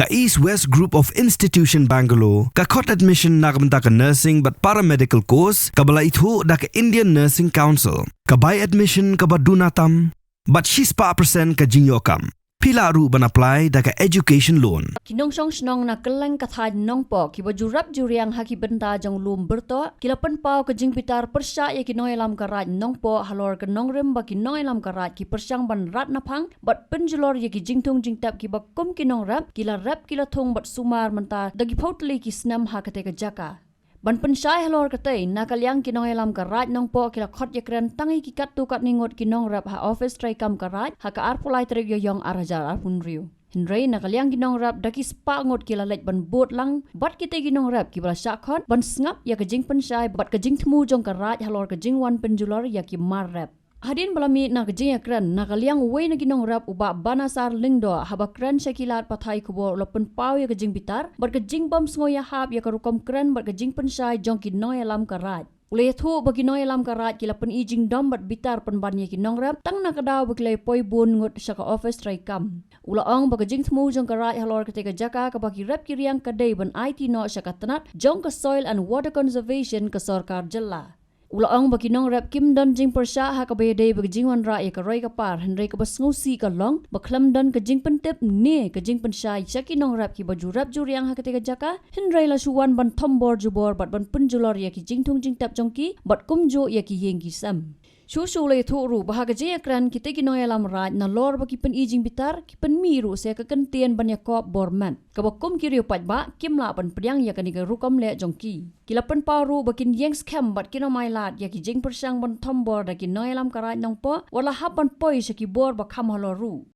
Ka East West Group of Institution Bangalore, ka khot admission na kabanta ka nursing but paramedical course, kabala itu da ka Indian Nursing Council, ka buy admission ka badunatam, but she's pa percent ka jinyokam. Pila ru ban apply da ka education loan. Kinong song snong na keleng kathai nong po ki bajurap juriang haki benta jong lum berto kila pen pau ka jing pitar persya ya kinoi lam karaj nong po halor ka nong rem ba kinoi lam karaj ki persyang ban rat na phang bat penjulor ya ki jing tung jing tap ki ba kum kinong rap kila thong bat sumar menta dagi photli ki snam ha ka te ka jaka. Ban pensyai halor katay nakalyang kinong elam karaj nong po kila khot yakren tangi kikat tukat ningot kinong rap ha office try kam karaj ha ka arpulai trik yoyong arajar arpun riu. Hinray nakalyang kinong rap daki spa ngot kila lek ban bot lang bat kita kinong rap kibala syakot ban sngap ya kajing pensyai bat kajing temu jong karaj halor kajing wan penjulor ya ki mar rap. Hadin balami na kajing yakren nakalyang way na kinong rap uba banasar lingdo haba kren syakilat pathai kubo lopen pau ya kajing bitar bat kajing bam sngoya hap ya karukom kren bat kajing pensyai jong kinoi alam karaj. Ulay thu bagi noi alam karaj kila pen ijing dom bat bitar pen ban ya kinong rap tang nakadaw baglay poi bun ngot sa ka office try kam. Ulaong bagajing temu jong karaj halor ketika jaka kabaki rap kiriang kadai ban IT no sa katanat jong ka soil and water conservation ka Sarkar Jilla. Ulaong bakinong rap kim don jing persya ha kabayade bagajing wan ra ya karoy kapar henry ka basngusi ka long baklam don kajing pentep ne kajing pensay sakinong rap ki baju rap juriang ha ketika jaka henry la suwan ban tombor jubor bat ban penjulor ya ki jing tung jing tap jongki bat kumjo ya ki yengi sam. Susu le thuru bahaga je akran kita kinoi alam raj na lor baki pen ijing bitar ki pen miru se ka kentian ban yakop borman kabakum kiriu pajba kimla pan priang ya kaniga rukom le jongki kila pen paru bakin yeng scam bat kino mailat ya ki jing persang ban tombor da kinoi alam karaj nong po wala hapan poi se ki bor ba kham haloru.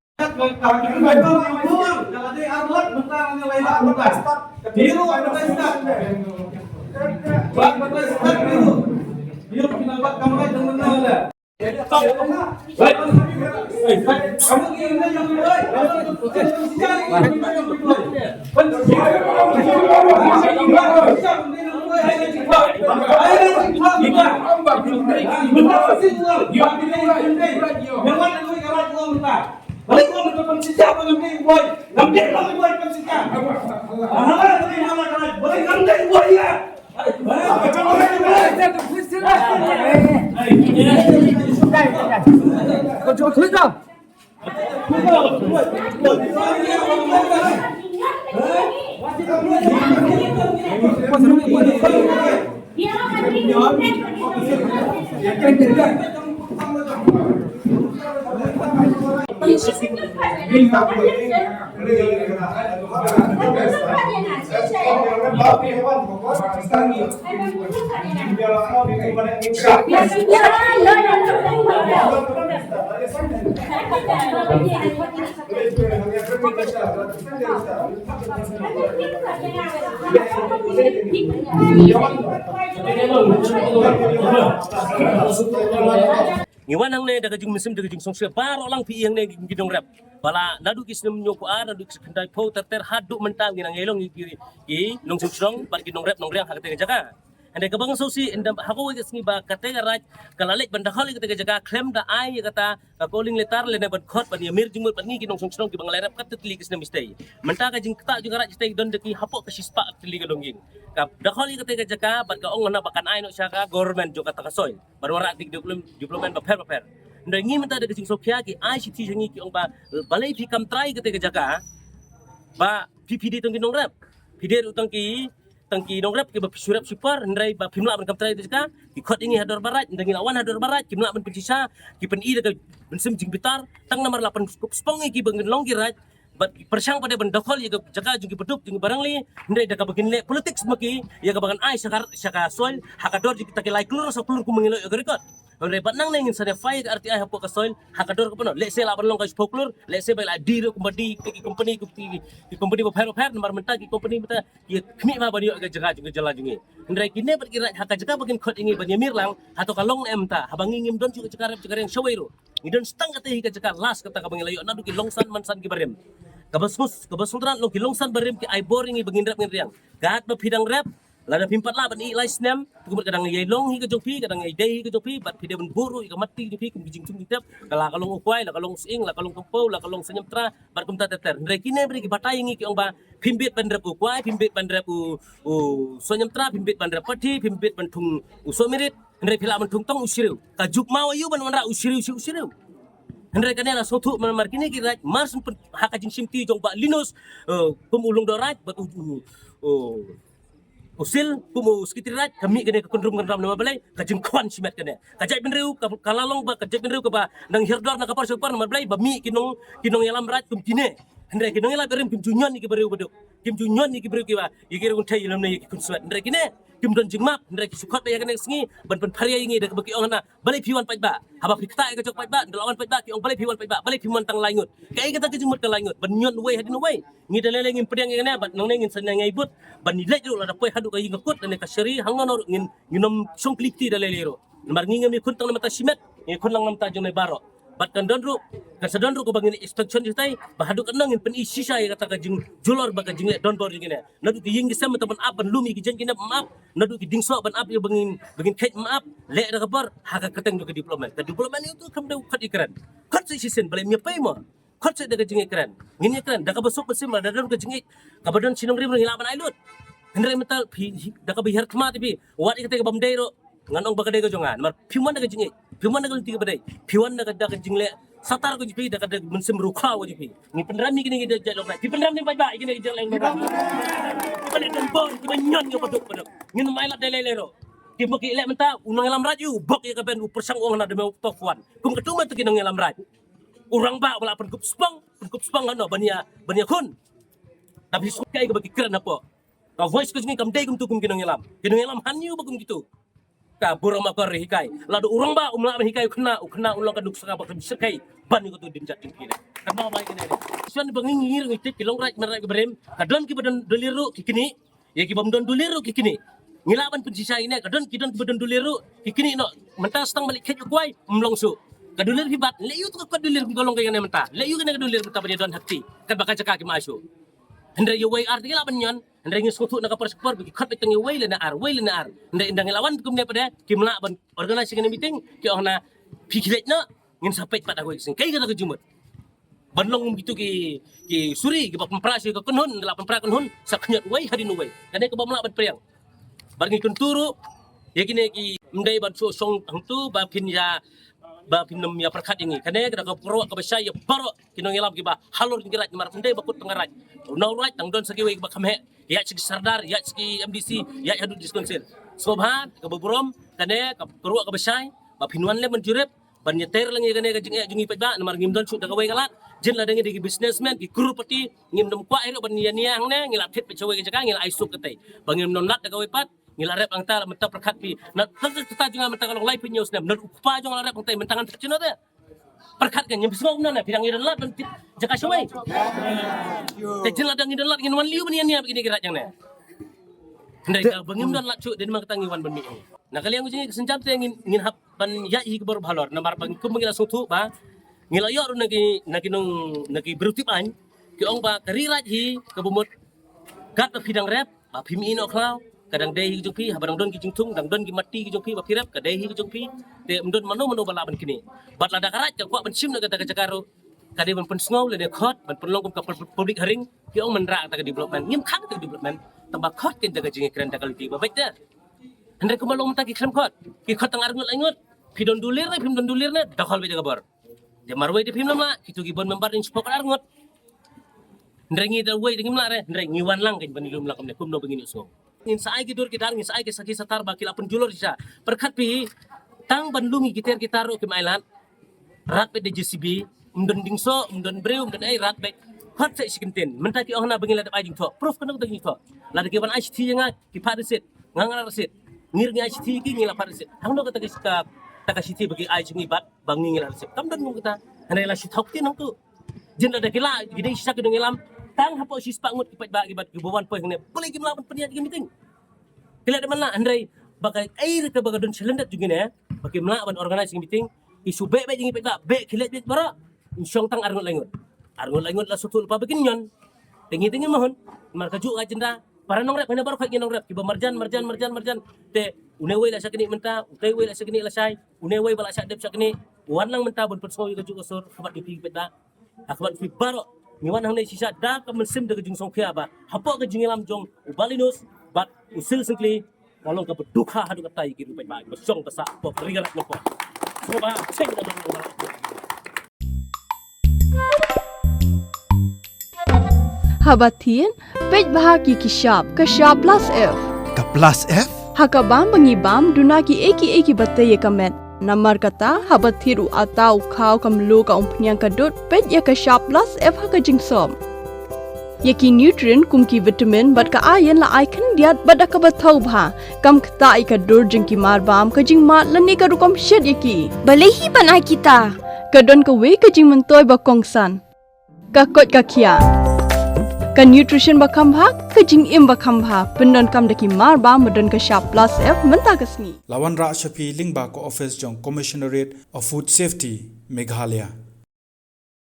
Yuk kenapa kamu kan temen lah. Baik. Kamu kira yang baik. Ngiwan ang ne daga jing mesim daga jing songse baro lang pi yang ne gidong rap bala nadu kisnem nyoko a nadu kendai po ter hadu mentang ginang elong i nong song par gidong rap nong riang hakate jaga ande kabang sosi endam hako wis ngi ba kate garaj kalalek banda khali kate jaga klem da ai kata calling letar le ne ban khot ban yamir jingmut ban ngi ginong song ki bang lerap kat tli kisnem mistei menta ka jing kata juga raj stei don deki hapok ka sispa tli ga dongging ka da khali kate jaga ban ka ong na bakan ai no syaka government jo kata kasoy barwara dik diplomen ba per ndai ngi menta de jing sokya ki ICT jingi ki ong ba balai pi kam try kate jaga ba PPD tong ginong rap pide utang ki tangki nongrap ke surap super ndrai ba pimla ban kaptrai ka ki khot ingi hador barat ndangi lawan hador barat kimla ban pencisa ki pen i daga bensem jing bitar tang nomor 8 spongi ki bang long girat bat persang pada ban dokol ya jaga jing beduk jing barang li ndrai daga bagin le politik smaki ya ga bagan ai saka soil hakador jing kita ke like lur so pelur ku mengilo ya record ndrai bat nang nengin sana fai arti ai hapo ka soil hakador ko pano le se la ban long ka spoklur le se bai la dir ko badi ki company ba phero nomor menta ki company meta ya khmi ma bani ga jaga jing jala jingi ndrai kine bat kira haka jaga bagin khot ingi ban yamir lang hato ka long em ta habangi ngim don juga jakarep yang shawairo idon stang kate hi ka jaga las kata ka bangilayo na du ki longsan mansan ki barem kabasmus kabasundran lo ki longsan barem ki ai boring i bangin rap ngin riang gat ba phidang rap Lada pimpat lah ban i lai snem kumut kadang ngai long hi ka jong pi kadang ngai dei hi ka jong pi bat pi de ban buru i ka mati jong pi kum jing chung tep kala kalong ukwai la kalong sing la kalong kompau la kalong senyam tra bat kum ta ter ndre kine bri ki batai ngi ki ong ba pimbit ban rep ukwai pimbit ban rep u senyam tra pimbit ban rep pati pimbit ban thung u so mirit ndre phila ban thung tong usiru ka juk mau ayu ban ra usiru Hendra kanela sotu mar kini ki raj mars haka jing simti jong ba linus pemulung doraj bat usil pumu skitirat kami kene kundrum kan ram nama balai kajeng kwan simet kene kajai benreu kalalong ba kajai benreu ka ba nang hirdor na kapar super nama balai ba mi kinong yalam rat kum kine hendra kinong yalam berim kim junyon ni ki bereu beduk kim junyon ni ki bereu ki ba yigir un thai yalam ni ki kun suat hendra kine kim don jingmap hendra ki sukhat ba ya kene sengi ban pharia ingi de baki ong na balai piwan pai ba haba fikta ka jok pai ba dalawan pai ba ki ong balai piwan pai ba balai piwan tang langut kai kata ki jingmut ka langut ban nyon we hadin we ngi dalele ngin pedang ngene bat nang ngin sanang ngai but ban nilai ru la poi hadu ka yingakut dan ka syari hangon ngin nginom song kliti dalele ro mar ngingam ni kun tang mata simet ngi kun lang nam ta jone baro bat kan donru kan sadonru ko bangini inspection jitai bahadu kan ngin pen isi saya kata ka jing julor ba ka jing le don bor ngene nadu ki ying sam ta ban ab ban lumi ki jen kina maaf nadu ki dingso ban ab yo bangin kait maaf le da kabar haka kateng ke diplomat itu kam da khat ikran khat si sen balai mi pai mo khat se da ka jing ikran ngin ikran da ka besok besim da don ka jing ka badon sinong rim ngila ban ailut hendra metal da ka bihar khma tibi wat ikate ka bamdai ro nganong bagade ka jongan mar piman da ka jing piman da ka tiga badai piwan da ka jing le satar ko jipi da ka mensim rukha ko jipi ni penrami kini da jalok rai penram ni bai bai kini jalok rai balik don bor ki banyon yo paduk ngin mai la dele ro ki mo ki le menta unang lam raju bok ya ka ben persang ong na de mo tofwan kum ketuma tu kinang lam raj urang ba wala pen kup spang ano bania kun tapi sukai ka bagi keren apa ka voice ko jingi kam dai kum tu kum kinang lam hanyu bakum gitu ka burang makar hikai ladu urang ba umla hikai kena ulang kaduk saka bakam sekai ban ko tu dinjat tingkile kan ba mai kene suan bangingir ngitik kilong raj merai ke berem kadon ki badan doliru kikini ya ki bam don doliru kikini ngilaban pensisa ini kadon ki don badan doliru kikini no mentah stang balik kek kuai mlongsu kadulir hibat leyu tu kadulir golong kayane mentah leyu kena kadulir mentah bani don hakti kan bakal cakak ki masu hendra yo way arti laban nyon hendra ngis kutu na kapar skor bi khat beteng way le na ar hendra indang lawan kum ne pada ki mla ban organisasi kene meeting ki ohna pikirek na ngin sapet pada ko sing kai kata kejumut banlong gitu ki suri ki bap prasi ko kunhun lapan pra kunhun saknyat way hadin way kane ko bamla ban priang barngi kun turu ya kine ki mdai ban so song tu ba pin ya ba pinam ya perkat ini kane kada ko pro ka basya ya baro kinong ilam ki ba halor ki rat mar mdai bakut tengarat no right tang don sagi way ba kamhe ya sigi sardar ya sigi MDC ya hadu diskonsil sobhat ka boborom kane ka pro ka basya ba pinwan le menjurep ban nyeter lang kane ka jingi pa ba mar ngim don su da ka way kalat jen la dangi di businessman ki kurupati ngim dom kwa ero ban niang ne ngilap thet pe chowe ka jaka ngil aisuk katai bangim non lat da ka way pat ngila rep ang tala menta perkat pi na tata junga menta kalong live news nem na upa junga rep ang tay mentangan tercino te perkat kan nyembis ngau na pirang idan lat ben jaka shawai te jela dang idan lat ngin wan liu bani ania begini gerak jang ne ndai ka bangim dan lat cu den mang tangi wan ben mi na kali ang jingi senjam te ngin hap ban ya hi ke bor bhalor na mar bang kum ngila sutu ba ngila yo nagi nong nagi berutip an ki ong ba kariraj hi ke bumut gat pidang rep ba phimi ino klau kadang dei hi jongpi habang don ki jingtung dang don ki mati ki jongpi ba pirap ka dei hi jongpi te mdon mano bala ban kini bat la dakarat ka kwa ban sim na kata jakaro kade ban pen sngow le ne khot ban pen long ka public haring ki ong menra ta development ngim khak ta development tamba khot ken daga jingi keren daga liti ba baita andre ko malong ta ki khlem khot ki khot tang arngut aingut phidon dulir ne phim don dulir ne dakhal be jaga bor de marwai de phim lamla kitu gi bon membar in spok arngut ndrengi da wai ngim la re ndrengi wan lang ken ban ilum la kam ne kum no begini so ngin saai gidur kita ngin saai ke saki satar bakil apun julur isa perkat pi tang bandungi gitar ro ke mailan rat pe de JCB umdon dingso umdon breu umdon ai rat be hot se sikinten menta ki ohna bangila da ajing tho proof kana da ngito la de ban ICT nga ki parisit nganga rasit ngir ngi ICT ki ngila parisit hangno kata ki ta CT bagi ai jingi bat bangi ngila rasit kam dan kita ana la si thok ti nang tu jin da kila gidai sisa ke ngilam tang hapo si spangut kipat ba gibat gibawan poy ngene boleh gi melawan peniat gi meeting kila de mana andrai bagai air ke bagai don selendat juga ne bagi melawan organizing meeting isu be jingi pet ba be kila bet bara insyong tang arngot langut la sutul pa begin nyon tingi mohon mar kaju ka jenda para nong rep hina baru kay nong rep kiba marjan te uneway la sa kini menta utay la sa kini la say uneway bala sa dep sa kini wan lang menta bon perso ga ju usur kabat di peta akabat fi baro ni wan hang ne sisa da ka mensim daga jing songkhia ba hapo ga jing lam jong ubalinus bat usil sengkli walong ka bedukha hadu katai ki rupai ba besong tasa pop rigarat mo po so ba sing da Habatin, pej bahagi kishap, kashap plus F. Ka plus F? Hakabam bangibam dunaki eki batay kamet. Namar kata habatiru atau kau kamlu ka umpnyang kadut pej ya kashap plus F haka jingsom. Yaki nutrient kumki vitamin bat ka ayan la aikan diat bada ka batau bha. Kam kata ikadur jingki marbam ka jing mat lani ka rukom shed yaki. Balehi panai kita. Kadon ka we ka jing mentoy bakongsan. Kakot kakia. Ka nutrition bakam bhak, ka jing im bakam bhak, pendon kam daki mar ba medon ka sharp plus F menta kasni. Lawan Ra Shafi Lingba ko office jong Commissionerate of Food Safety Meghalaya.